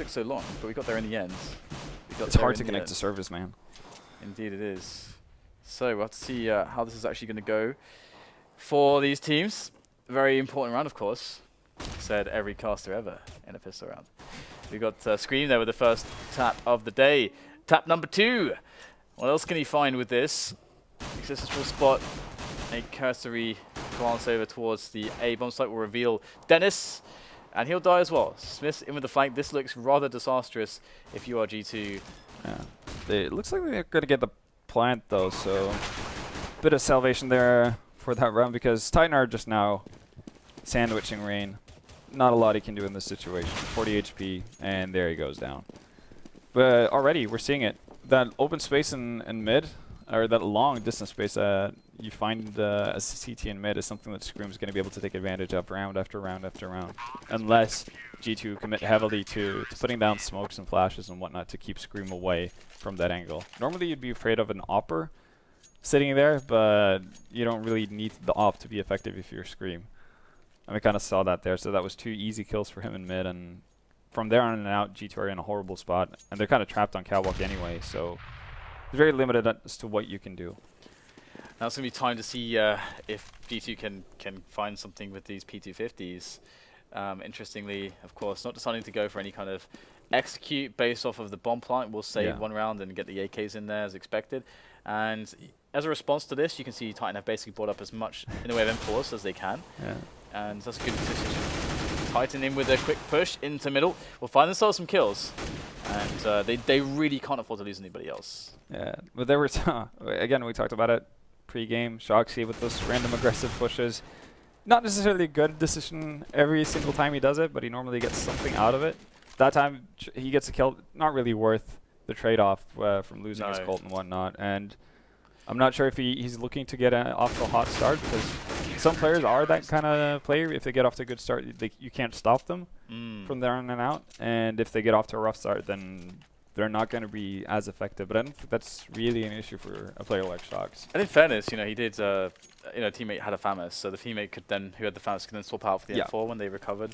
took so long, but we got there in the end. It's hard to connect to service, man. Indeed it is. So we'll have to see how this is actually going to go for these teams. Very important round, of course. Said every caster ever in a pistol round. We got Scream there with the first tap of the day. Tap number 2. What else can he find with this? Successful spot. A cursory glance over towards the A bomb site will reveal Dennis. And he'll die as well. Smith's in with the flank. This looks rather disastrous if you are G2. Yeah. It looks like they're going to get the plant, though, so bit of salvation there for that round because Titan are just now sandwiching Rain. Not a lot he can do in this situation. 40 HP, and there he goes down. But already, we're seeing it. That open space in mid, or that long distance space you find as CT in mid is something that Scream's going to be able to take advantage of round after round after round. Unless G2 commit heavily to putting down smokes and flashes and whatnot to keep Scream away from that angle. Normally you'd be afraid of an opper sitting there, but you don't really need the op to be effective if you're Scream. And we kind of saw that there, so that was 2 easy kills for him in mid, and from there on and out, G2 are in a horrible spot, and they're kind of trapped on catwalk anyway, so it's very limited as to what you can do. Now it's going to be time to see if G2 can find something with these P250s. Interestingly, of course, not deciding to go for any kind of execute based off of the bomb plant. We'll save one round and get the AKs in there as expected. And as a response to this, you can see Titan have basically brought up as much in the way of M4s as they can. Yeah. And that's a good decision. Titan in with a quick push into middle. Will find themselves some kills. And they really can't afford to lose anybody else. Yeah, but there were, again, we talked about it pre-game. Shoxy with those random aggressive pushes. Not necessarily a good decision every single time he does it, but he normally gets something out of it. That time, he gets a kill, not really worth the trade-off from losing his Colt and whatnot. And I'm not sure if he's looking to get off to a hot start, because some players are that kind of player. If they get off to a good start, you can't stop them from there on and out. And if they get off to a rough start, then they're not going to be as effective. But I don't think that's really an issue for a player like Shox. And in fairness, he did, teammate had a FAMAS, so the teammate who had the FAMAS could then swap out for the M4 when they recovered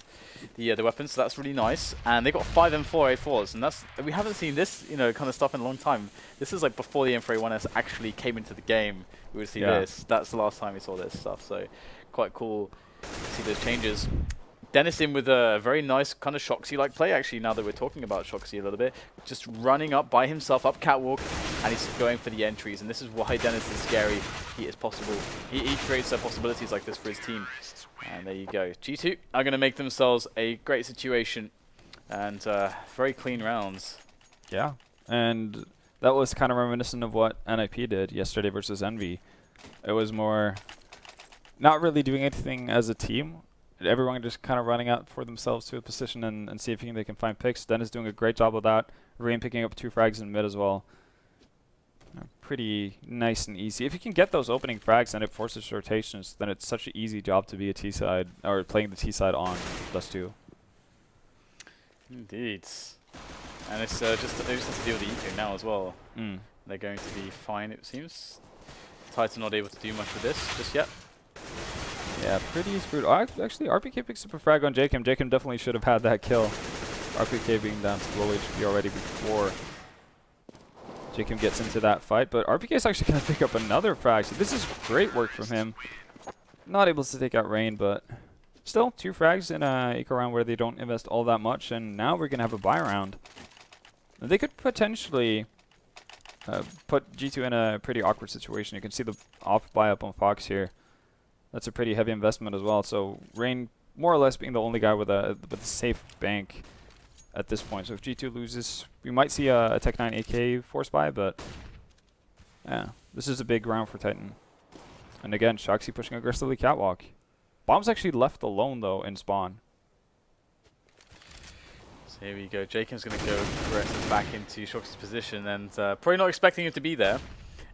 the weapons. So that's really nice. And they got 5 M4 A4s, and we haven't seen this, kind of stuff in a long time. This is like before the M4A1S actually came into the game. We would see this. That's the last time we saw this stuff. So quite cool to see those changes. Dennis in with a very nice kind of Shoxy-like play, actually, now that we're talking about Shoxy a little bit. Just running up by himself, up catwalk, and he's going for the entries. And this is why Dennis is scary. He is possible. He creates possibilities like this for his team. And there you go. G2 are going to make themselves a great situation. And very clean rounds. Yeah, and that was kind of reminiscent of what NIP did yesterday versus Envy. It was more not really doing anything as a team. Everyone just kind of running out for themselves to a position and see if they can find picks. Dennis doing a great job with that. Rain picking up 2 frags in mid as well. Pretty nice and easy. If you can get those opening frags and it forces rotations, then it's such an easy job to be a T-side, or playing the T-side on dust2. Indeed. And it's they just have to deal with the eco now as well. They're going to be fine, it seems. Titan not able to do much with this just yet. Yeah, pretty screwed. Actually, RPK picks up a frag on Jacob. Jacob definitely should have had that kill. RPK being down to low HP already before Jacob gets into that fight. But RPK is actually going to pick up another frag. So this is great work from him. Not able to take out Rain, but still 2 frags in a eco round where they don't invest all that much. And now we're going to have a buy round. And they could potentially put G2 in a pretty awkward situation. You can see the off buy up on Fox here. That's a pretty heavy investment as well. So Rain more or less being the only guy with a safe bank at this point. So if G2 loses, we might see a Tech 9 AK force buy, but yeah, this is a big round for Titan. And again, Shoxy pushing aggressively catwalk. Bomb's actually left alone though in spawn. So here we go. Jacob's going to go aggressive back into Shoxy's position, and probably not expecting him to be there.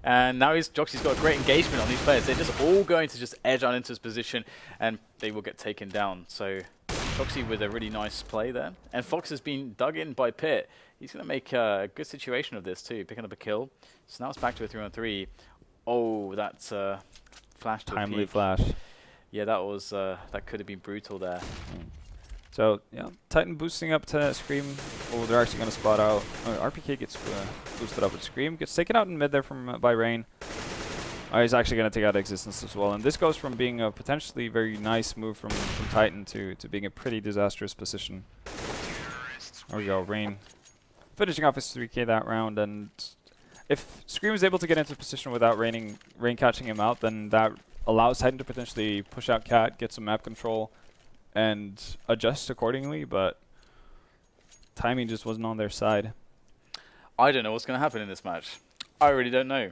And now Joxy's got a great engagement on these players. They're just all going to just edge on into his position, and they will get taken down. So Joxy with a really nice play there. And Fox has been dug in by Pit. He's going to make a good situation of this too, picking up a kill. So now it's back to a 3-on-3. Oh, that's flash to timely a peak. Flash. Yeah, that was that could have been brutal there. So, yeah, Titan boosting up to Scream. Oh, they're actually going to spot out. RPK gets boosted up with Scream. Gets taken out in mid there from by Rain. He's actually going to take out Existence as well. And this goes from being a potentially very nice move from Titan to being a pretty disastrous position. There we go, Rain finishing off his 3K that round. And if Scream is able to get into position without Rain catching him out, then that allows Titan to potentially push out Cat, get some map control, and adjust accordingly, but timing just wasn't on their side. I don't know what's going to happen in this match. I really don't know.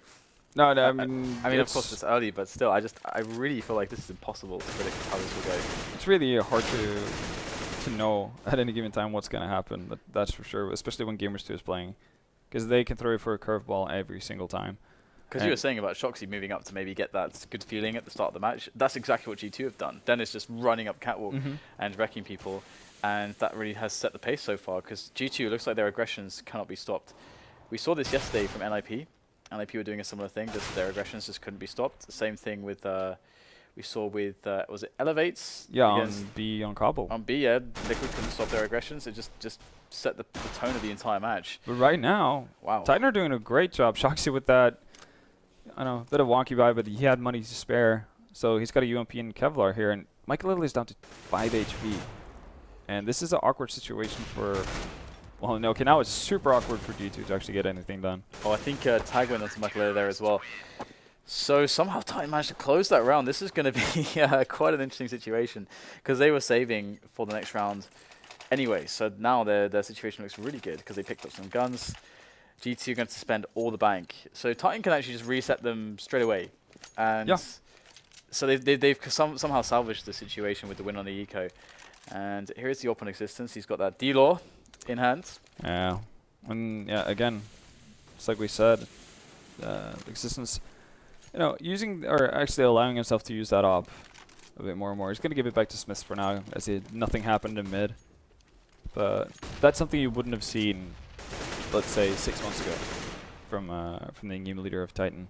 No, I mean, of course it's early, but still, I really feel like this is impossible to predict how this will go. It's really hard to know at any given time what's going to happen. That's for sure, especially when Gamers2 is playing, because they can throw you for a curveball every single time. Because you were saying about Shoxy moving up to maybe get that good feeling at the start of the match. That's exactly what G2 have done. Dennis just running up Catwalk and wrecking people, and that really has set the pace so far, because G2 looks like their aggressions cannot be stopped. We saw this yesterday from NIP. NIP were doing a similar thing, just their aggressions just couldn't be stopped. The same thing with, we saw with, was it Elevates? Yeah, on B, on Cobble. On B, yeah, Liquid couldn't stop their aggressions. It just set the tone of the entire match. But right now, wow, Titan are doing a great job. Shoxy with that, I don't know, bit of wonky vibe, but he had money to spare. So he's got a UMP and Kevlar here, and Michael Lily's down to 5 HP. And this is an awkward situation for... Well, no, okay, now it's super awkward for G2 to actually get anything done. Oh, I think tag went onto Michael Lily there as well. So somehow Titan managed to close that round. This is going to be quite an interesting situation, because they were saving for the next round anyway. So now their situation looks really good, because they picked up some guns. G2 are going to spend all the bank. So Titan can actually just reset them straight away. And yeah. So they've somehow salvaged the situation with the win on the eco. And here is the open existence. He's got that D-Law in hand. Yeah. And yeah, again, it's like we said, existence, you know, using, or actually allowing himself to use that op a bit more and more. He's going to give it back to Smith for now, as nothing happened in mid. But that's something you wouldn't have seen, let's say, 6 months ago from the game leader of Titan.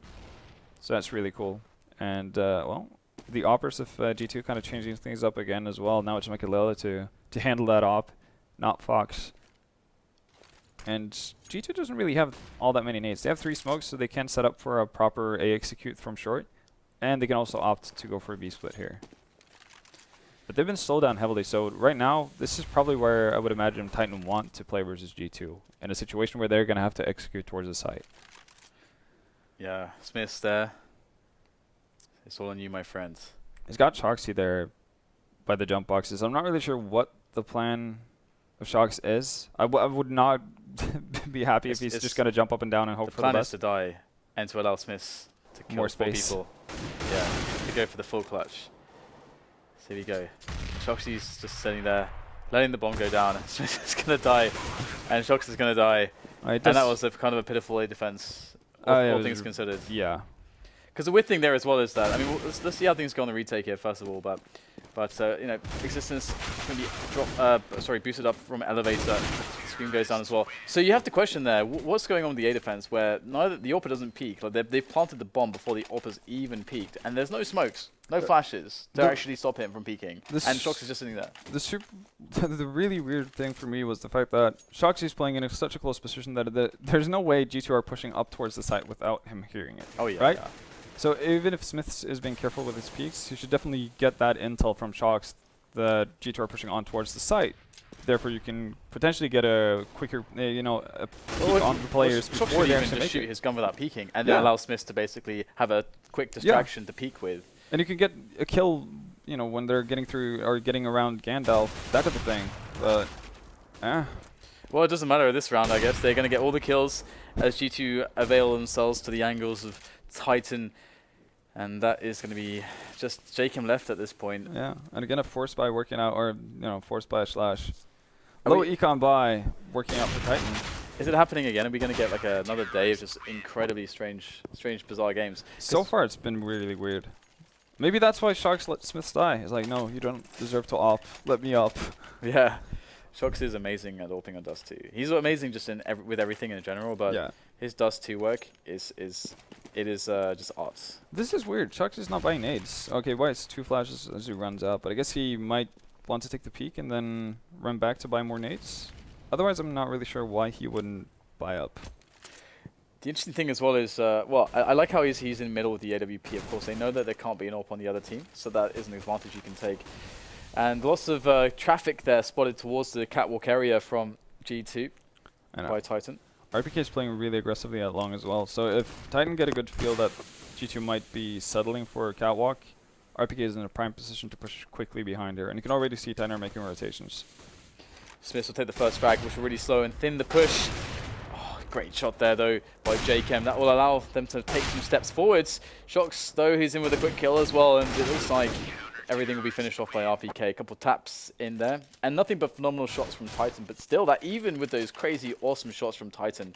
So that's really cool. And, well, the oppers of G2 kind of changing things up again as well. Now it's Makalele to handle that op, not Fox. And G2 doesn't really have all that many nades. They have 3 smokes, so they can set up for a proper A execute from short. And they can also opt to go for a B split here. But they've been slowed down heavily, so right now, this is probably where I would imagine Titan want to play versus G2, in a situation where they're going to have to execute towards the site. Yeah, Smith's there. It's all on you, my friends. He's got Shoxy there by the jump boxes. I'm not really sure what the plan of Shox is. I would not be happy if he's just going to jump up and down and hope for the best. The plan is to die and to allow Smiths to kill more 4 space. people. Yeah, to go for the full clutch. So here we go. Shoxy's just sitting there, letting the bomb go down. Smith is going to die, and Shox is going to die. And that was kind of a pitiful A defense, all things considered. Yeah. Because the weird thing there as well is that, I mean, let's see how things go on the retake here first of all. But you know, existence can be boosted up from elevator. Screen goes down as well. So you have to question there, what's going on with the A defense, where neither the AWP doesn't peak. Like they've planted the bomb before the AWP's even peaked, and there's no smokes, no flashes to actually stop him from peeking. And Shox is just sitting there. The really weird thing for me was the fact that Shoxy's playing in such a close position that there's no way G2 are pushing up towards the site without him hearing it. Oh yeah. Right? Yeah. So even if Smith is being careful with his peaks, he should definitely get that intel from Shox that G2 are pushing on towards the site. Therefore, you can potentially get a quicker, you know, a peek on the players before they actually just shoot his gun without peeking, and then allow Smith to basically have a quick distraction to peek with. And you can get a kill, you know, when they're getting through or getting around Gandalf, that type of thing. But, well, it doesn't matter this round, I guess. They're going to get all the kills as G2 avail themselves to the angles of Titan. And that is going to be just Jacob left at this point. Yeah, and again, a force buy working out, or, you know, force buy slash low econ buy working out for Titan. Is it happening again? Are we going to get like another day of just incredibly strange, bizarre games? So far, it's been really weird. Maybe that's why Shox let Smiths die. He's like, no, you don't deserve to op. Let me op. Yeah. Shox is amazing at AWPing on dust2. He's amazing just with everything in general, but his dust2 work is just art. This is weird. Shox is not buying nades. Okay, why it's 2 flashes as he runs out, but I guess he might want to take the peek and then run back to buy more nades. Otherwise, I'm not really sure why he wouldn't buy up. The interesting thing as well is, well, I like how he's in the middle with the AWP. Of course, they know that there can't be an AWP on the other team, so that is an advantage you can take. And lots of traffic there spotted towards the catwalk area from G2 by Titan. RPK is playing really aggressively at long as well. So if Titan get a good feel that G2 might be settling for a catwalk, RPK is in a prime position to push quickly behind her. And you can already see Titan are making rotations. Smith will take the first frag, which will really slow and thin the push. Oh, great shot there, though, by JChem. That will allow them to take some steps forwards. Shox, though, he's in with a quick kill as well, and it looks like everything will be finished off by RPK. A couple taps in there, and nothing but phenomenal shots from Titan. But still, that even with those crazy, awesome shots from Titan,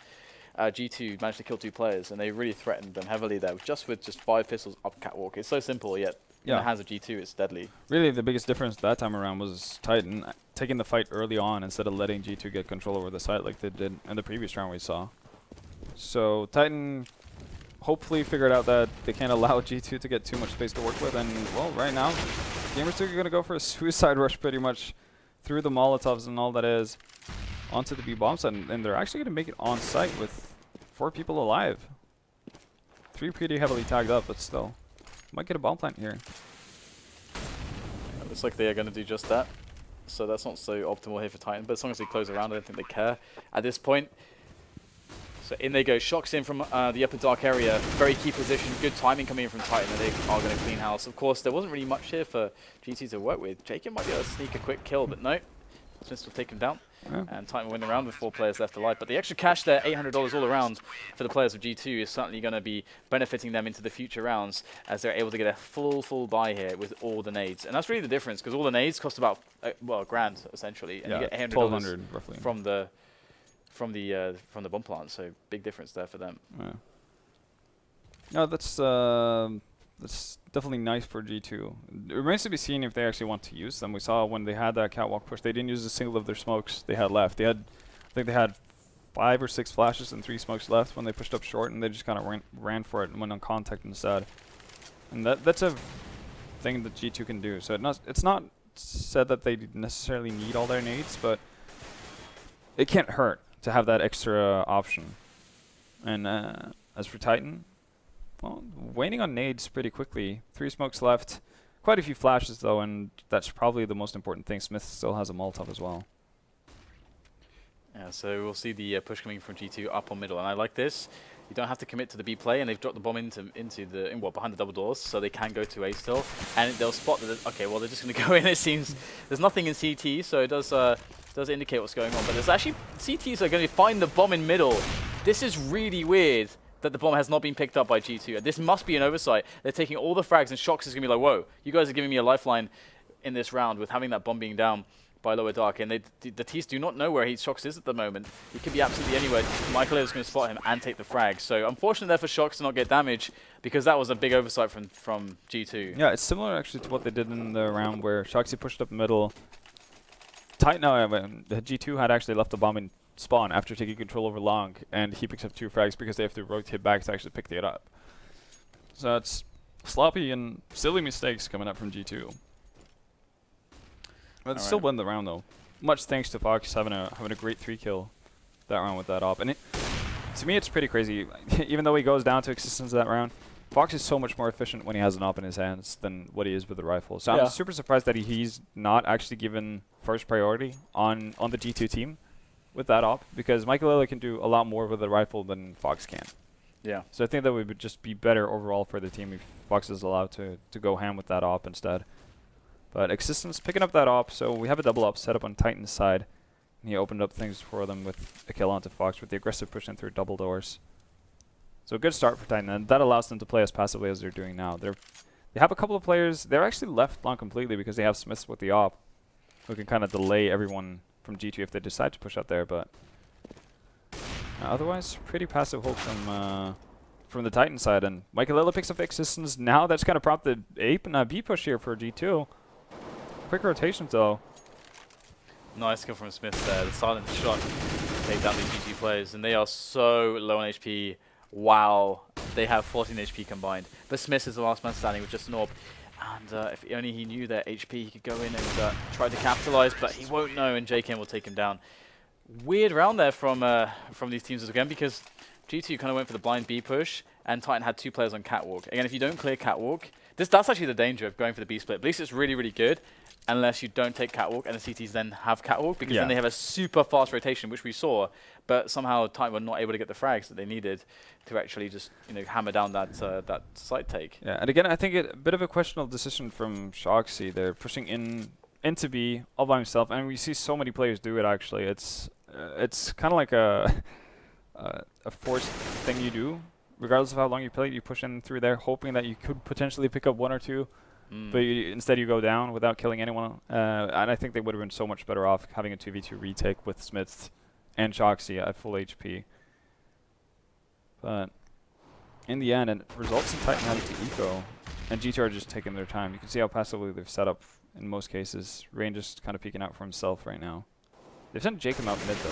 G2 managed to kill 2 players, and they really threatened them heavily there, just with 5 pistols up catwalk. It's so simple, yet in the hands of G2, it's deadly. Really, the biggest difference that time around was Titan taking the fight early on instead of letting G2 get control over the site like they did in the previous round we saw. So Titan hopefully figured out that they can't allow G2 to get too much space to work with, and well, right now, Gamers 2 are going to go for a suicide rush pretty much through the Molotovs and all that is onto the B bomb site, and they're actually going to make it on site with 4 people alive. 3 pretty heavily tagged up, but still. Might get a bomb plant here. It looks like they are going to do just that. So that's not so optimal here for Titan, but as long as they close around, I don't think they care at this point. So in they go. Shox in from the upper dark area. Very key position. Good timing coming in from Titan, and they are going to clean house. Of course, there wasn't really much here for GT to work with. Jacob might be able to sneak a quick kill, but no. Smith will take him down. And Titan will win the round with 4 players left alive. But the extra cash there, $800 all around for the players of G2, is certainly going to be benefiting them into the future rounds as they're able to get a full buy here with all the nades. And that's really the difference, because all the nades cost about, well, a grand, essentially. And you get $800 roughly from the bomb plant. So big difference there for them. Yeah. No, that's definitely nice for G2. It remains to be seen if they actually want to use them. We saw when they had that catwalk push, they didn't use a single of their smokes they had left. I think they had 5 or 6 flashes and 3 smokes left when they pushed up short, and they just kind of ran for it and went on contact instead. And that's a thing that G2 can do. So it's not said that they necessarily need all their nades, but it can't hurt to have that extra option. And as for Titan, well, waning on nades pretty quickly. 3 smokes left. Quite a few flashes, though, and that's probably the most important thing. Smith still has a Molotov as well. Yeah, so we'll see the push coming from G2 up on middle, and I like this. You don't have to commit to the B play, and they've dropped the bomb behind the double doors, so they can go to A still, and they'll spot that. Okay, well, they're just going to go in. It seems there's nothing in CT, so it does indicate what's going on. But there's actually CTs are going to find the bomb in middle. This is really weird that the bomb has not been picked up by G2. This must be an oversight. They're taking all the frags, and Shox is going to be like, whoa, you guys are giving me a lifeline in this round with having that bomb being down by lower dark. And the T's do not know where Shox is at the moment. He could be absolutely anywhere. Michael is going to spot him and take the frag. So unfortunate there for Shox to not get damage, because that was a big oversight from G2. Yeah, it's similar actually to what they did in the round where Shoxy pushed up middle. The G2 had actually left the bomb in spawn after taking control over long, and he picks up 2 frags because they have to rotate back to actually pick it up. So it's sloppy and silly mistakes coming up from G2. But still win the round though. Much thanks to Fox having a great 3 kill that round with that op. And to me it's pretty crazy. Even though he goes down to existence that round, Fox is so much more efficient when he has an op in his hands than what he is with the rifle. So I'm super surprised that he's not actually given first priority on the G2 team with that op, because Michael can do a lot more with the rifle than Fox can. Yeah. So I think that would just be better overall for the team if Fox is allowed to go ham with that op instead. But Existence picking up that op, so we have a double op set up on Titan's side. And he opened up things for them with a kill onto Fox with the aggressive push in through double doors. So a good start for Titan, and that allows them to play as passively as they're doing now. They have a couple of players, they're actually left long completely because they have Smiths with the op, who can kind of delay everyone from G2 if they decide to push out there, but otherwise pretty passive hold from the Titan side. And Michaelilla picks up Existence. Now that's kind of prompted A and B push here for G2. Quick rotations though. Nice kill from Smith there. The silent shot take down these G2 players, and they are so low on HP. Wow, they have 14 HP combined. But Smith is the last man standing with just an AWP. And if only he knew their HP, he could go in and try to capitalize, but he won't know, and JKM will take him down. Weird round there from these teams again, because G2 kind of went for the blind B push, and Titan had 2 players on Catwalk. Again, if you don't clear Catwalk, that's actually the danger of going for the B split. At least it's really, really good, unless you don't take Catwalk, and the CTs then have Catwalk, because then they have a super fast rotation, which we saw, but somehow Titan were not able to get the frags that they needed to actually just hammer down that side take. Yeah, and again, I think a bit of a questionable decision from Shoxy. They're pushing into B all by himself, and we see so many players do it. Actually, it's kind of like a forced thing you do, regardless of how long you play. You push in through there, hoping that you could potentially pick up 1 or 2, but instead you go down without killing anyone. And I think they would have been so much better off having a 2v2 retake with Smith and Shoxy at full HP. But in the end, it results in Titan having to eco, and G2 are just taking their time. You can see how passively they've set up in most cases. Rain just kind of peeking out for himself right now. They've sent Jacob out mid though.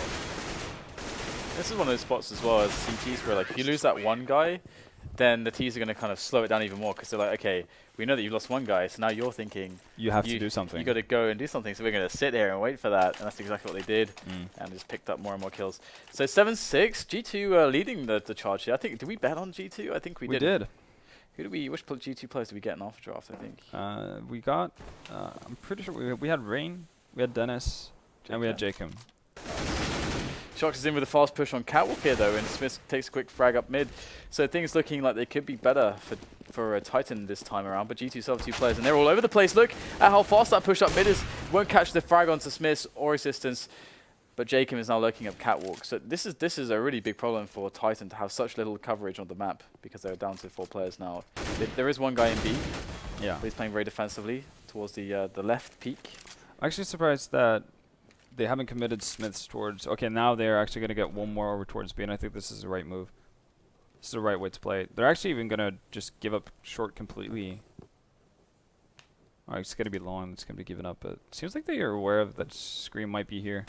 This is one of those spots as well as CTs where, like, if you lose that one guy, then the T's are going to kind of slow it down even more, because they're like, okay, we know that you've lost one guy, so now you're thinking you have to do something. You got to go and do something, so we're going to sit here and wait for that, and that's exactly what they did, and just picked up more and more kills. So 7-6, G2 leading the charge here. I think, did we bet on G2? I think we did. We did. Who did we? Which G2 players did we get in Alpha Draft? I think. We got. I'm pretty sure we had Rain, we had Dennis, and we had Jacob. Shox is in with a fast push on Catwalk here though, and Smith takes a quick frag up mid. So things looking like they could be better for Titan this time around, but G2 still have 2 players, and they're all over the place. Look at how fast that push up mid is. Won't catch the frag onto Smith or assistance, but Jacob is now lurking up Catwalk. So this is a really big problem for Titan to have such little coverage on the map, because they're down to 4 players now. There is one guy in B. Yeah. But he's playing very defensively towards the left peak. I'm actually surprised that they haven't committed Smiths towards. Okay, now they're actually going to get 1 more over towards B, and I think this is the right move. This is the right way to play it. They're actually even going to just give up short completely. Alright, it's going to be long. It's going to be given up, but it seems like they are aware of that Scream might be here.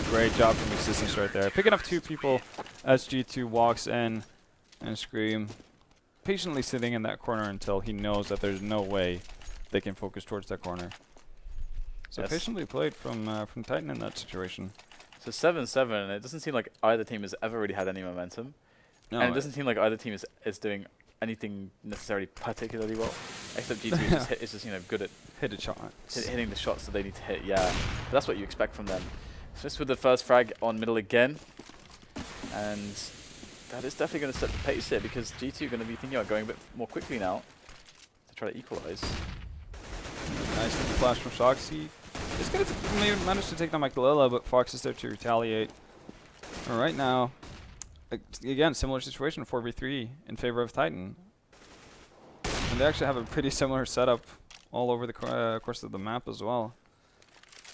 Great job from Existence right there. Picking up 2 people as G2 walks in, and Scream patiently sitting in that corner until he knows that there's no way they can focus towards that corner. So patiently played from Titan in that situation. So 7-7, and it doesn't seem like either team has ever really had any momentum. No, and it doesn't seem like either team is doing anything necessarily particularly well, except G2 is just good at hitting the shots that they need to hit. Yeah, but that's what you expect from them. Smith with the first frag on middle again, and that is definitely going to set the pace here, because G2 are going to be thinking about going a bit more quickly now to try to equalize. Nice little flash from Shoxy. He's going to maybe manage to take down Michaelilla, but Fox is there to retaliate. And right now, again, similar situation, 4v3 in favor of Titan. And they actually have a pretty similar setup all over the course of the map as well.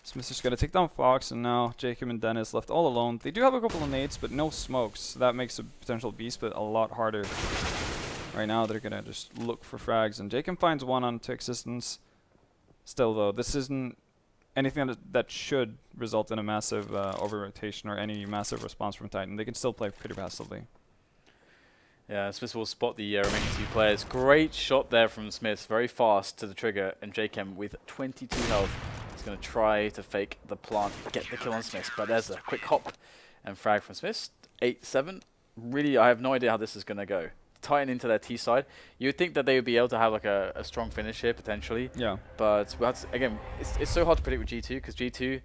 Smith's just going to take down Fox, and now Jacob and Dennis left all alone. They do have a couple of nades, but no smokes. So that makes a potential B split a lot harder. Right now, they're going to just look for frags, and Jacob finds 1 onto Existence. Still, though, this isn't anything that should result in a massive over-rotation or any massive response from Titan. They can still play pretty passively. Yeah, Smith will spot the remaining 2 players. Great shot there from Smith, very fast to the trigger, and Jacob with 22 health is going to try to fake the plant, get the kill on Smith, but there's a quick hop and frag from Smith. 8-7. Really, I have no idea how this is going to go. Titan into their T side. You would think that they would be able to have like a strong finish here potentially. Yeah. But again, it's so hard to predict with G2, because G2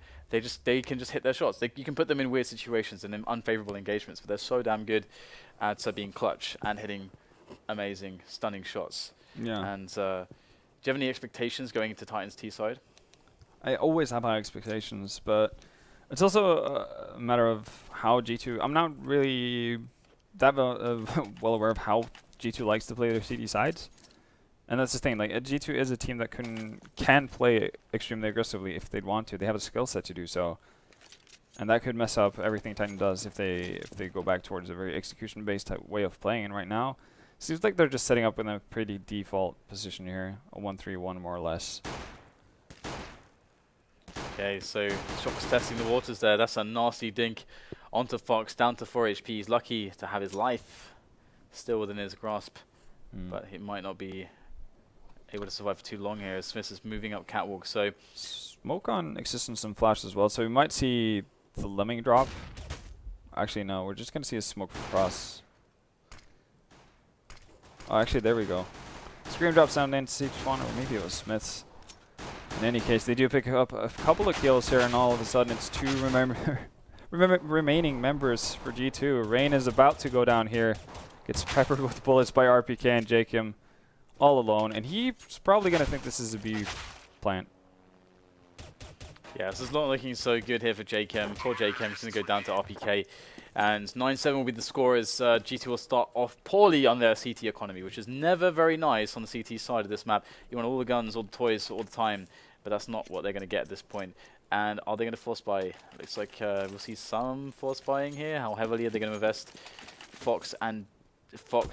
they can just hit their shots. You can put them in weird situations and in unfavorable engagements, but they're so damn good at being clutch and hitting amazing, stunning shots. Yeah. And do you have any expectations going into Titan's T side? I always have high expectations, but it's also a matter of how G2. I'm not really that well aware of how G2 likes to play their CD sides, and that's the thing. Like G2 is a team that can play extremely aggressively if they'd want to. They have a skill set to do so, and that could mess up everything Titan does if they go back towards a very execution-based type way of playing. And right now, it seems like they're just setting up in a pretty default position here, a 1-3-1 more or less. Okay, so Shox testing the waters there. That's a nasty dink onto Fox, down to 4 HP. He's lucky to have his life still within his grasp, but it might not be able to survive for too long here. Smith is moving up catwalk, so Smoke on existence and flash as well, so we might see the lemming drop. Actually, no, we're just gonna see a smoke cross. Oh, actually, there we go. Scream drop sound into Siege spawn, or maybe it was Smith's. In any case, they do pick up a couple of kills here, and all of a sudden it's two remaining members for G2. Rain is about to go down here. Gets peppered with bullets by RPK and Jakem all alone, and he's probably going to think this is a B plant. Yeah, so it's not looking so good here for Jakem. Poor Jakem, he's going to go down to RPK. And 9-7 will be the score as G2 will start off poorly on their CT economy, which is never very nice on the CT side of this map. You want all the guns, all the toys, all the time, but that's not what they're going to get at this point. And are they going to force buy? Looks like we'll see some force buying here. How heavily are they going to invest? Fox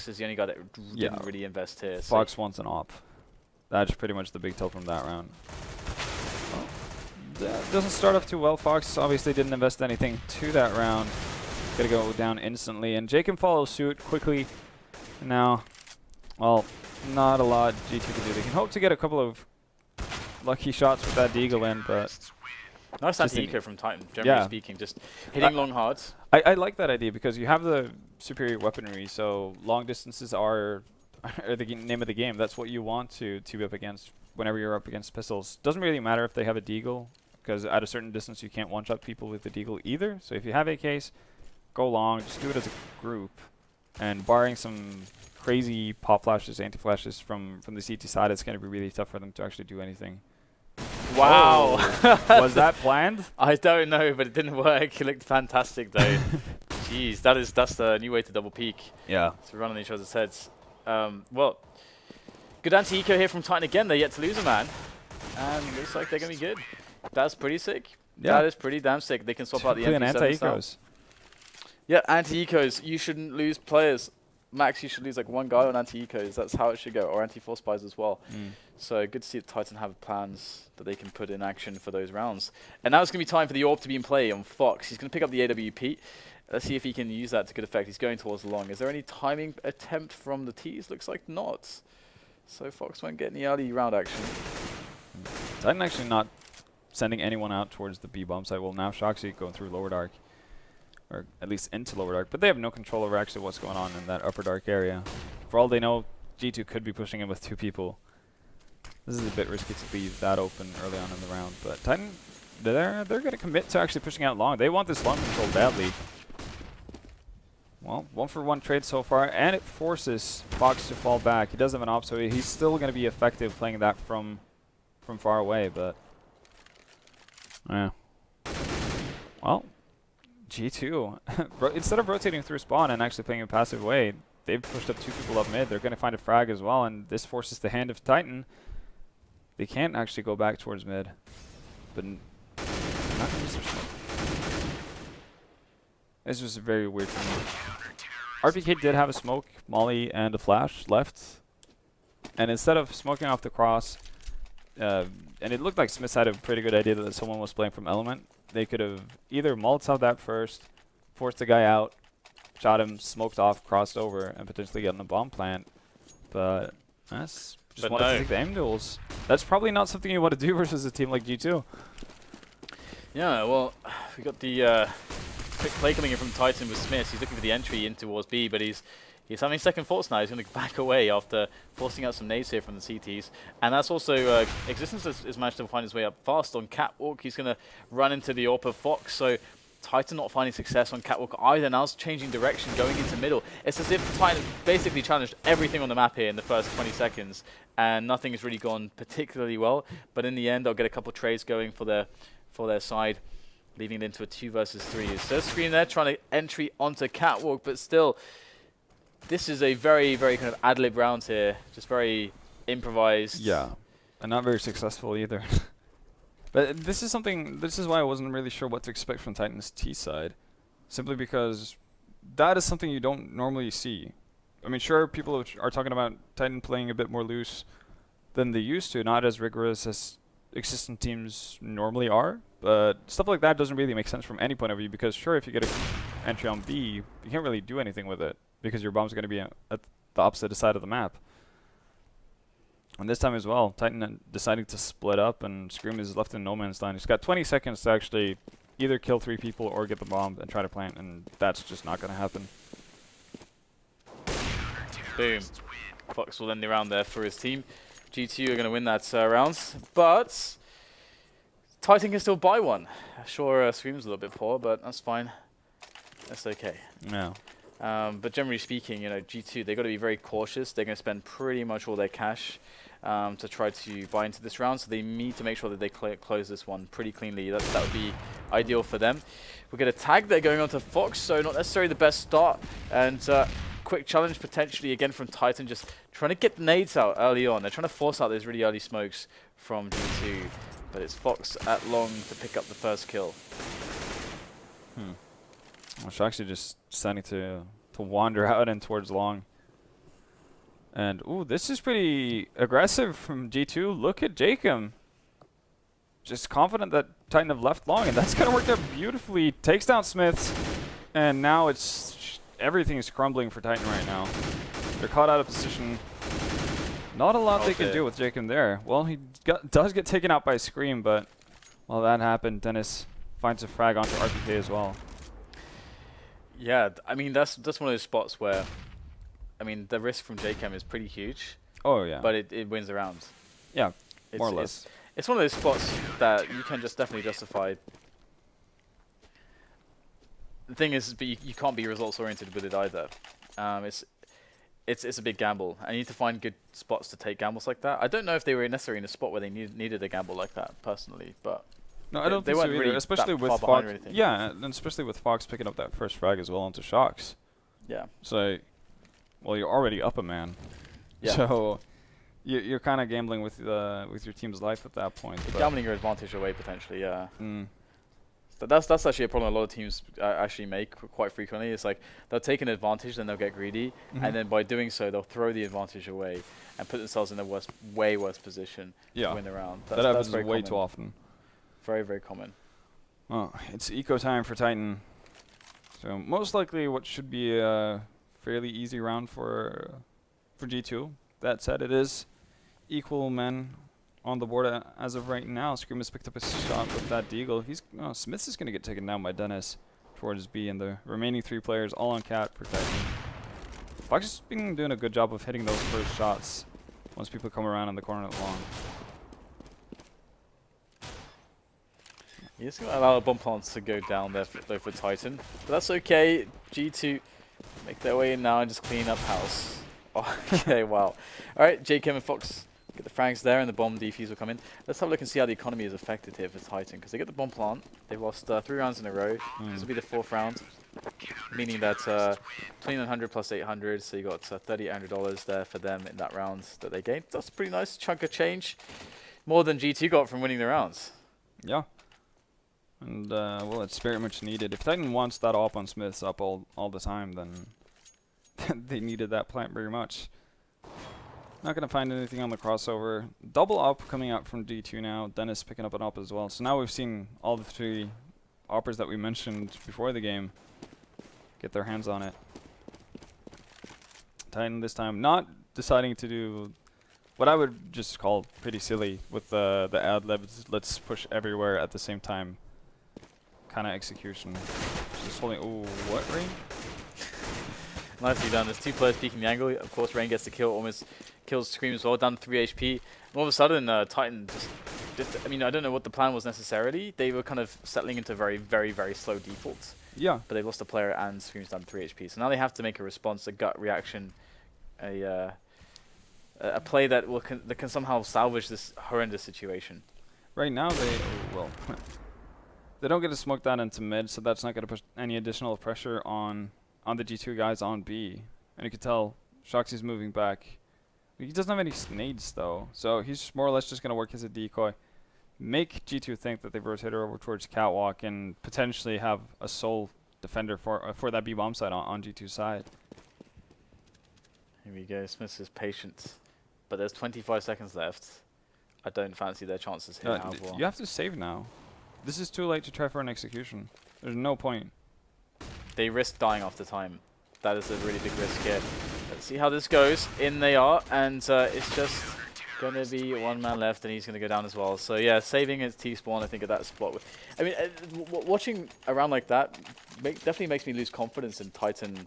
is the only guy that didn't really invest here. Fox wants an op. That's pretty much the big tell from that round. That doesn't start off too well. Fox obviously didn't invest anything to that round. Gonna go down instantly, and Jakem follows suit quickly. Now, well, not a lot G2 can do. They can hope to get a couple of lucky shots with that Deagle in, but nice anti-eco from Titan, generally speaking, just hitting long hard. I like that idea because you have the superior weaponry, so long distances are the name of the game. That's what you want to be up against whenever you're up against pistols. Doesn't really matter if they have a Deagle, because at a certain distance you can't one-shot people with the Deagle either. So if you have AKs, go long, just do it as a group, and barring some crazy pop flashes, anti-flashes from the CT side, it's going to be really tough for them to actually do anything. Wow. Oh. Was that planned? I don't know, but it didn't work. It looked fantastic, though. Jeez, that's a new way to double peek. Yeah. To run on each other's heads. Well, good anti-eco here from Titan again. They're yet to lose a man. And looks like they're going to be good. That's pretty sick. Yeah. That is pretty damn sick. They can swap out the anti-ecos. Yeah, anti-ecos. You shouldn't lose players. Max, you should lose like one guy on anti-ecos. That's how it should go. Or anti-force buys as well. So good to see that Titan have plans that they can put in action for those rounds. And now it's going to be time for the AWP to be in play on Fox. He's going to pick up the AWP. Let's see if he can use that to good effect. He's going towards the long. Is there any timing attempt from the T's? Looks like not. So Fox won't get any early round action. Titan actually not sending anyone out towards the B bomb site. Well, now Shoxy going through lower dark. Or at least into lower dark. But they have no control over actually what's going on in that upper dark area. For all they know, G2 could be pushing in with two people. This is a bit risky to leave that open early on in the round. But Titan, they're going to commit to actually pushing out long. They want this long control badly. Well, 1-for-1 trade so far, and it forces Fox to fall back. He does have an op, so he's still going to be effective playing that from far away, but yeah. Well, G2, instead of rotating through spawn and actually playing a passive way, they've pushed up two people up mid. They're going to find a frag as well, and this forces the hand of Titan. They can't actually go back towards mid, but not going to use their smoke. This was very weird for me. RPK did have a smoke, molly, and a flash left. And instead of smoking off the cross, and it looked like Smith had a pretty good idea that someone was playing from Element, they could have either Molotov that first, forced the guy out, shot him, smoked off, crossed over, and potentially gotten a bomb plant. But that's just wanted to take the aim duels. That's probably not something you want to do versus a team like G2. Yeah, well, we got the quick play coming in from Titan with Smith. He's looking for the entry in towards B, but he's having second thoughts now. He's going to back away after forcing out some nades here from the CTs. And that's also, Existence has managed to find his way up fast on Catwalk. He's going to run into the AWP of Fox. So Titan not finding success on Catwalk either. Now it's changing direction, going into middle. It's as if Titan basically challenged everything on the map here in the first 20 seconds. And nothing has really gone particularly well. But in the end, they'll get a couple trades going for their side, leading it into a 2 versus 3. So Scream there trying to entry onto Catwalk, but still, this is a very, very kind of ad-lib round here. Just very improvised. Yeah, and not very successful either. But this is why I wasn't really sure what to expect from Titan's T side. Simply because that is something you don't normally see. I mean, sure, people are talking about Titan playing a bit more loose than they used to, not as rigorous as existing teams normally are. But stuff like that doesn't really make sense from any point of view, because sure, if you get an entry on B, you can't really do anything with it, because your bomb's going to be at the opposite side of the map. And this time as well, Titan deciding to split up, and Scream is left in no man's land. He's got 20 seconds to actually either kill 3 people or get the bomb and try to plant, and that's just not going to happen. Boom. Fox will end the round there for his team. G2 are going to win that round, but Titan can still buy one. Sure, Scream's a little bit poor, but that's fine. That's okay. Yeah. But generally speaking, you know, G2, they've got to be very cautious. They're going to spend pretty much all their cash to try to buy into this round, so they need to make sure that they close this one pretty cleanly. That would be ideal for them. We get a tag there going on to Fox, so not necessarily the best start. And quick challenge potentially again from Titan, just trying to get nades out early on. They're trying to force out those really early smokes from G2, but it's Fox at long to pick up the first kill. Well, she's actually just starting to wander out and towards long. And, ooh, this is pretty aggressive from G2. Look at Jacob. Just confident that Titan have left long, and that's going to work out beautifully. Takes down Smiths, and now it's everything is crumbling for Titan right now. They're caught out of position. Not a lot they can do with Jacob there. Well, he does get taken out by Scream, but while that happened, Dennis finds a frag onto RPK as well. Yeah, I mean, that's one of those spots where, I mean, the risk from JChem is pretty huge. Oh, yeah. But it wins the round. Yeah, more or less. It's one of those spots that you can just definitely justify. The thing is, but you can't be results oriented with it either. It's a big gamble, and you need to find good spots to take gambles like that. I don't know if they were necessarily in a spot where they needed a gamble like that personally, but no, I don't think so either. Really, especially with Fox. Yeah, and especially with Fox picking up that first frag as well onto Shocks. Yeah. So, well, you're already up a man. Yeah. So you're kind of gambling with your team's life at that point. Gambling your advantage away potentially. Yeah. But that's actually a problem a lot of teams actually make quite frequently. It's like they'll take an advantage, then they'll get greedy, and then by doing so, they'll throw the advantage away and put themselves in a way worse position to win the round. That happens way too often. Very, very common. Well, it's eco time for Titan. So most likely what should be a fairly easy round for G2. That said, it is equal men on the board as of right now. Scream has picked up a shot with that deagle. Smiths is going to get taken down by Dennis towards B, and the remaining 3 players all on cat for Titan. Fox has been doing a good job of hitting those first shots once people come around in the corner at long. He's going to allow a bump on to go down there for Titan. But that's okay. G2 make their way in now and just clean up house. Okay, wow. Alright, JChem and Fox get the frags there and the bomb defuse will come in. Let's have a look and see how the economy is affected here for Titan. Because they get the bomb plant. They've lost 3 rounds in a row. This will be the 4th round. Meaning that 2,900 plus 800. So you got $3,800 there for them in that round that they gained. That's a pretty nice chunk of change. More than G2 got from winning the rounds. Yeah. And, well, it's very much needed. If Titan wants that op on Smiths up all the time, then they needed that plant very much. Not going to find anything on the crossover. Double op coming out from D2 now. Dennis picking up an op as well. So now we've seen all the 3 oppers that we mentioned before the game get their hands on it. Titan this time not deciding to do what I would just call pretty silly with the ad libs. Let's push everywhere at the same time kind of execution. Just holding. Ooh, what, Rain? Nicely done. There's 2 players peeking the angle. Of course, Rain gets the kill, almost kills Scream as well, down to 3 HP. And all of a sudden, Titan just, I mean, I don't know what the plan was necessarily. They were kind of settling into very, very, very slow defaults. Yeah. But they've lost a player and Scream's down to 3 HP. So now they have to make a response, a gut reaction, a play that can somehow salvage this horrendous situation. Right now, they don't get to smoke that into mid, so that's not going to put any additional pressure on the G2 guys on B. And you can tell Shoxy's moving back. He doesn't have any nades, though, so he's more or less just going to work as a decoy. Make G2 think that they've rotated over towards Catwalk and potentially have a sole defender for that B-bomb side on G2's side. Here we go. Smith is patient, but there's 25 seconds left. I don't fancy their chances here. You have to save now. This is too late to try for an execution. There's no point. They risk dying off the time. That is a really big risk here. Let's see how this goes. In they are, and it's just gonna be one man left, and he's gonna go down as well. So yeah, saving his T-spawn, I think, at that spot. I mean, watching around like that definitely makes me lose confidence in Titan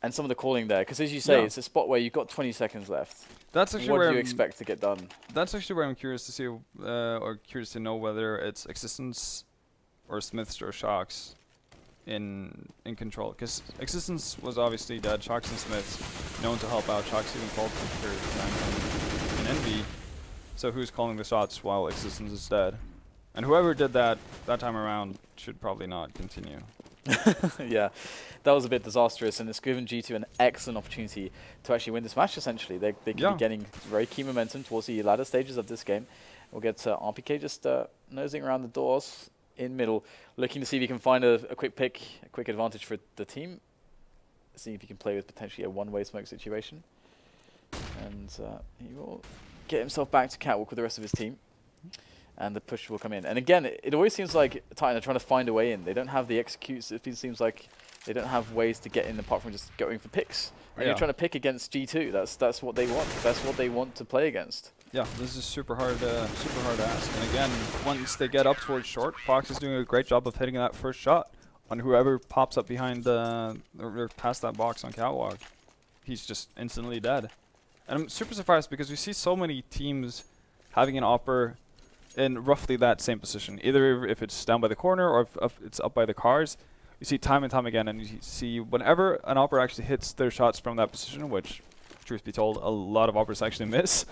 and some of the calling there, because as you say, it's a spot where you've got 20 seconds left. That's actually what where do you expect to get done? That's actually where I'm curious to see, or curious to know whether it's Existence or Smiths or Shocks in control, because Existence was obviously dead. Shocks and Smiths known to help out. Shocks even called for in Envy. So who's calling the shots while Existence is dead? And whoever did that time around should probably not continue. Yeah, that was a bit disastrous, and it's given G2 an excellent opportunity to actually win this match, essentially. They could be getting very key momentum towards the latter stages of this game. We'll get RPK just nosing around the doors in middle, looking to see if he can find a quick pick, a quick advantage for the team. See if he can play with potentially a one-way smoke situation. And he will get himself back to catwalk with the rest of his team. And the push will come in. And again, it always seems like Titan are trying to find a way in. They don't have the executes. It seems like they don't have ways to get in apart from just going for picks. And you're trying to pick against G2. That's what they want. That's what they want to play against. Yeah, this is super hard to ask. And again, once they get up towards short, Fox is doing a great job of hitting that first shot on whoever pops up behind or past that box on catwalk. He's just instantly dead. And I'm super surprised because we see so many teams having an opper in roughly that same position. Either if it's down by the corner or if it's up by the cars. You see time and time again, and you see whenever an opper actually hits their shots from that position, which, truth be told, a lot of oppers actually miss.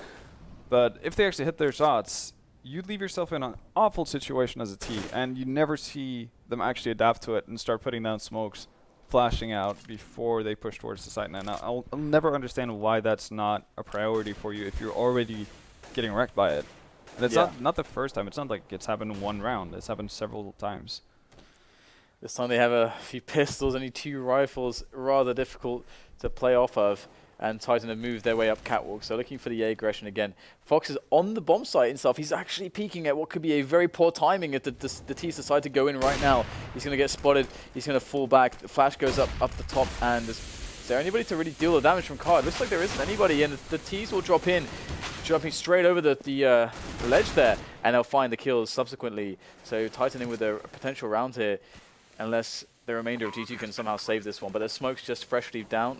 But if they actually hit their shots, you leave yourself in an awful situation as a T, and you never see them actually adapt to it and start putting down smokes, flashing out before they push towards the site. And I'll never understand why that's not a priority for you if you're already getting wrecked by it. And it's not the first time. It's not like it's happened in one round. It's happened several times. This time they have a few pistols, only 2 rifles, rather difficult to play off of. And Titan have moved their way up catwalk, so looking for the A aggression again. Fox is on the bomb site himself. He's actually peeking at what could be a very poor timing if the T's decide to go in right now. He's going to get spotted. He's going to fall back. The flash goes up the top, and is there anybody to really deal the damage from card? Looks like there isn't anybody, and the T's will drop in, jumping straight over the ledge there, and they'll find the kills subsequently. So Titan in with a potential round here, unless the remainder of G2 can somehow save this one. But the smoke's just freshly down.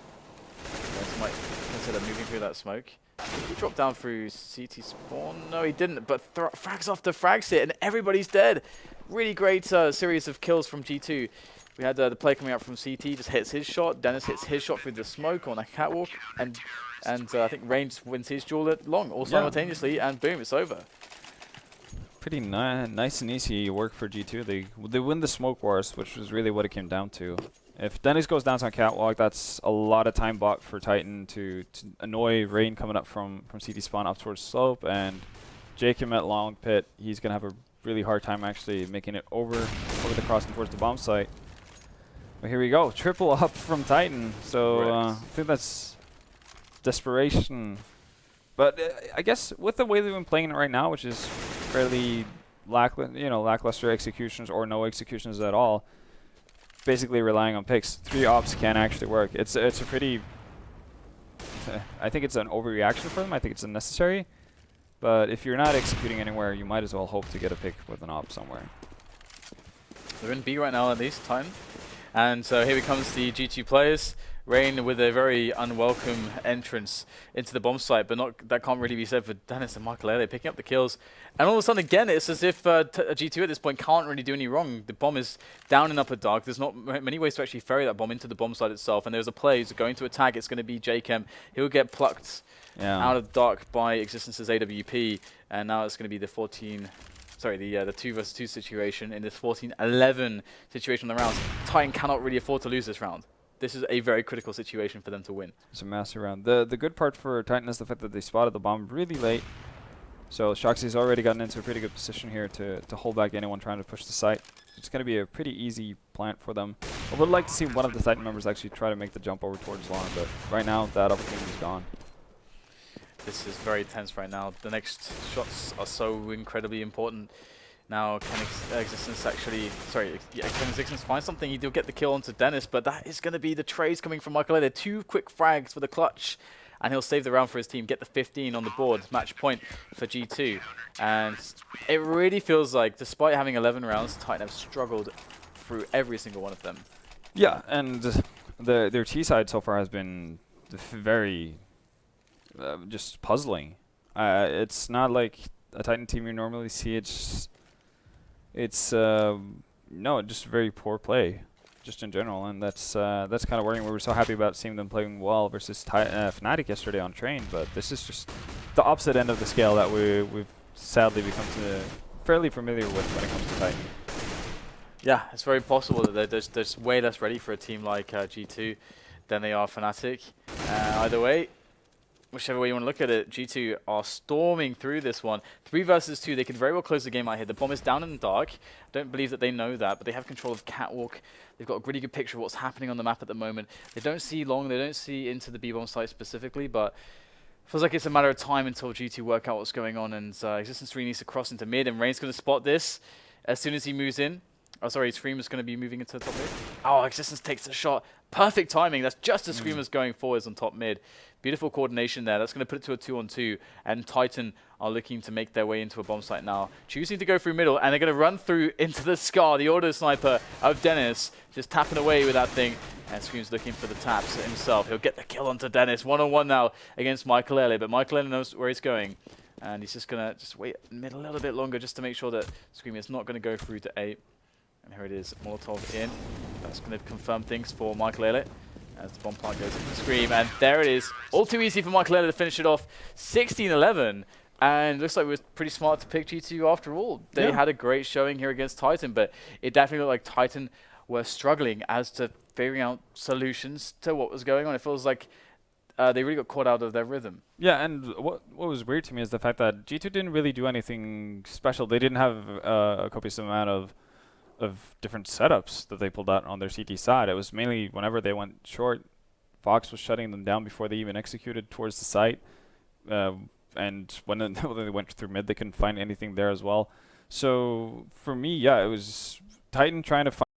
Might consider moving through that smoke. He dropped down through CT spawn. No, he didn't, but frags after frags hit, and everybody's dead. Really great series of kills from G2. We had the play coming out from CT, just hits his shot. Dennis hits his shot through the smoke on a catwalk, and I think Rain just wins his duel at long, all simultaneously, and boom, it's over. Pretty nice and easy work for G2. They win the smoke wars, which was really what it came down to. If Dennis goes down on catwalk, that's a lot of time bought for Titan to annoy Rain coming up from CT spawn up towards slope, and Jacob at long pit. He's gonna have a really hard time actually making it over the crossing towards the bomb site. But here we go, triple up from Titan. So I think that's desperation. But I guess with the way they've been playing it right now, which is fairly lackluster executions or no executions at all. Basically relying on picks. 3 ops can actually work. It's a pretty... I think it's an overreaction for them. I think it's unnecessary. But if you're not executing anywhere, you might as well hope to get a pick with an op somewhere. They're in B right now at least time. And so here comes the G2 players. Rain with a very unwelcome entrance into the bomb site, but that can't really be said for Dennis and Michael. They're picking up the kills. And all of a sudden, again, it's as if G2 at this point can't really do any wrong. The bomb is down in upper dark. There's not many ways to actually ferry that bomb into the bomb site itself. And there's a player who's going to attack. It's going to be JChem. He'll get plucked out of the dark by Existence's AWP. And now it's going to be the 2 versus 2 situation in this 14-11 situation on the rounds. Titan cannot really afford to lose this round. This is a very critical situation for them to win. It's a massive round. The good part for Titan is the fact that they spotted the bomb really late. So Shoxy's already gotten into a pretty good position here to hold back anyone trying to push the site. It's going to be a pretty easy plant for them. I would like to see one of the Titan members actually try to make the jump over towards long, but right now that opportunity is gone. This is very tense right now. The next shots are so incredibly important. Now, can Existence actually... can Existence find something? He'll get the kill onto Dennis, but that is going to be the trades coming from Michael. They're 2 quick frags for the clutch. and he'll save the round for his team, get the 15 on the board, match point for G2. And it really feels like, despite having 11 rounds, Titan have struggled through every single one of them. Yeah, and their T side so far has been very just puzzling. It's not like a Titan team you normally see. It's no, just very poor play, just in general, and that's kind of worrying. We were so happy about seeing them playing well versus Fnatic yesterday on Train, but this is just the opposite end of the scale that we've sadly become fairly familiar with when it comes to Titan. Yeah, it's very possible that they're just way less ready for a team like G2 than they are Fnatic. Either way, whichever way you want to look at it, G2 are storming through this one. 3 versus 2, they could very well close the game out here. The bomb is down in the dark. I don't believe that they know that, but they have control of Catwalk. They've got a really good picture of what's happening on the map at the moment. They don't see long, they don't see into the B-bomb site specifically, but feels like it's a matter of time until G2 work out what's going on, and Existence 3 needs to cross into mid, and Rain's going to spot this as soon as he moves in. Oh, sorry, Screamer's going to be moving into the top mid. Oh, Existence takes the shot. Perfect timing. That's just as Screamer's going forwards on top mid. Beautiful coordination there. That's going to put it to a 2-on-2. And Titan are looking to make their way into a bomb site now. Choosing to go through middle, and they're going to run through into the Scar, the auto sniper of Dennis. Just tapping away with that thing. And Scream's looking for the taps himself. He'll get the kill onto Dennis. 1-on-1 now against Michael Elliott. But Michael Elliott knows where he's going. And he's just going to wait mid a little bit longer just to make sure that Scream is not going to go through to 8. And here it is, Molotov in. That's going to confirm things for Michael Elliott as the bomb plant goes into Scream. And there it is. All too easy for Michael Elliott to finish it off. 16-11. And looks like it was pretty smart to pick G2 after all. They had a great showing here against Titan, but it definitely looked like Titan were struggling as to figuring out solutions to what was going on. It feels like they really got caught out of their rhythm. Yeah, and what was weird to me is the fact that G2 didn't really do anything special. They didn't have a copious amount of different setups that they pulled out on their CT side. It was mainly whenever they went short, Fox was shutting them down before they even executed towards the site. And when they went through mid, they couldn't find anything there as well. So for me, yeah, it was Titan trying to find